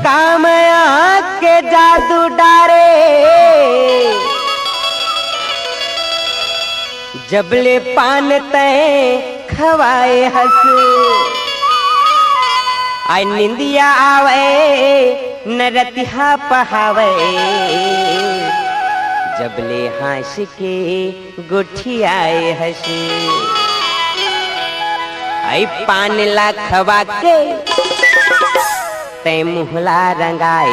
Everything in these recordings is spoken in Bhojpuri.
काम के जादू डारे जबले पान तय खवाए हंस आई निंदिया आवे नरतिहा पहावे जबले हाश के गुठी आए हंस आई पान ला खवा के तय मुहला रंगाए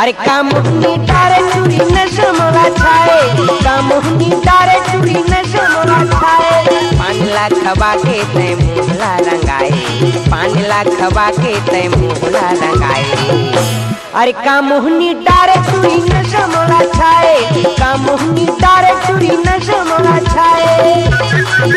अरे कामुहनी डारे चूड़ी नशा मोला छाए कामुहनी डारे चूड़ी नशा मोला छाए 5 लाख खबा के तय मुहला रंगाए 5 लाख खबा के तय मुहला रंगाए अरे कामुहनी डारे चूड़ी नशा मोला छाए कामुहनी डारे चूड़ी नशा मोला छाए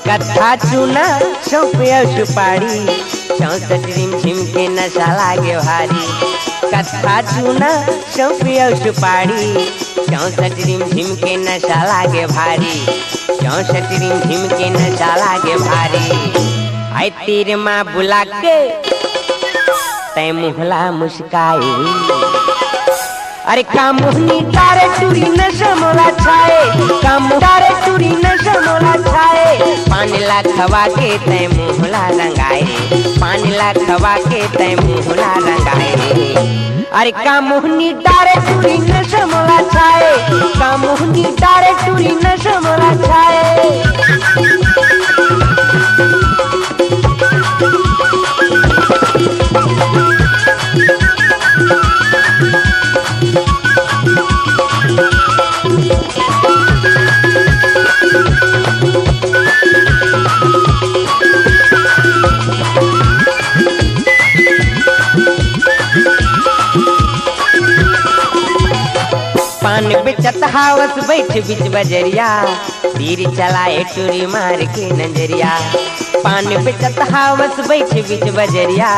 कथा चूना सौंपे सुपारी 64 रिमझिम के नशा लागे भारी कथा चूना सौंपे सुपारी 64 रिमझिम के नशा लागे भारी 64 रिमझिम के नशा लागे भारी आई तीर माँ बुला के तय मुहला मुस्काए अरे कामुहनी डारे चूड़ी नशा मोला छाए कामुहनी डारे चूड़ी नशा मोला छाए 5 लाख खवा के तय मुहला रंगाए 5 लाख खवा के तय मुहला रंगाए अरे कामुहनी डारे चूड़ी नशा मोला छाए कामुहनी डारे चूड़ी नशा मोला छाए पान बेचत हावस बैठ बिच बजरिया तीर चलाए टूरी मार के नजरिया पान बेचत हावस बैठ बिच बजरिया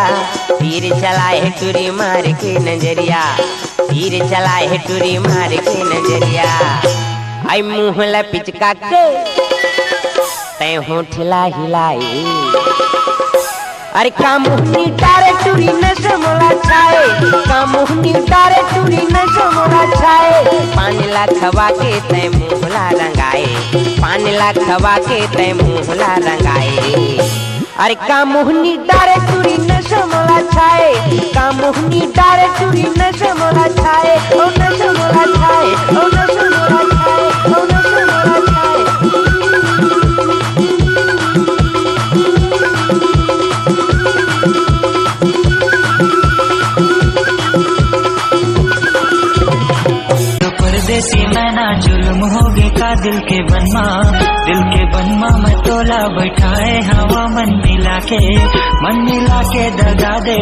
तीर चलाए टूरी मार के नजरिया तीर चलाए टूरी मार के नजरिया आई मुहला पिचका के तय होठ हिलाए अरे कामुहनी डारे चूड़ी नशा मोला छाए कामुहनी डारे चूड़ी नशा मोला छाए 5 लाख खवा के तय मुहला रंगाए 5 लाख खवा के तय मुहला रंगाए अरे कामुहनी डारे चूड़ी नशा मोला छाए कामुहनी डारे चूड़ी नशा मोला छाए ओ नशा मोला छाए ओ नशा मोला छाए ओ नशा मोला छाए परदेसी मैना जुल्म हो गए का दिल के बनमा में तोला बैठाए हवा मन मिला के दगा दे